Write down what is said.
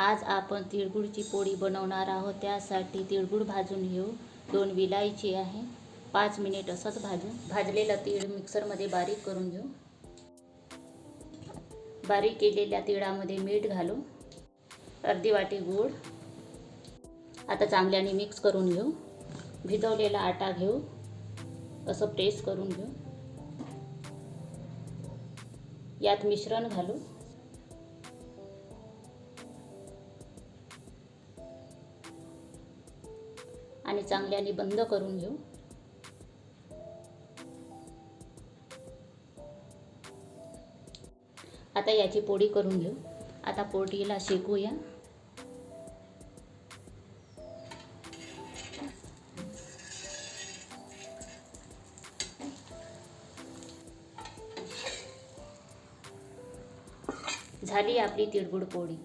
आज आपण तिळगुळची पोळी बनवणार आहोत. त्यासाठी तिळगुळ भाजून घेऊ. 2 विलायची आहे. 5 मिनिट असंच भाजलेलं तीळ मिक्सरमध्ये बारीक करून घेऊ. बारीक केलेल्या तिळामध्ये मीठ घालू. अर्धी वाटी गूळ. आता चांगल्याने मिक्स करून घेऊ. भिजवलेला आटा घेऊ. असं प्रेस करून घेऊ. यात मिश्रण घालू. आणि चांगल्याने बंद करून घेऊ. आता याची पोळी करून घेऊ. आता पोळीला शेकूया. झाली आपली तिळगुळ पोळी.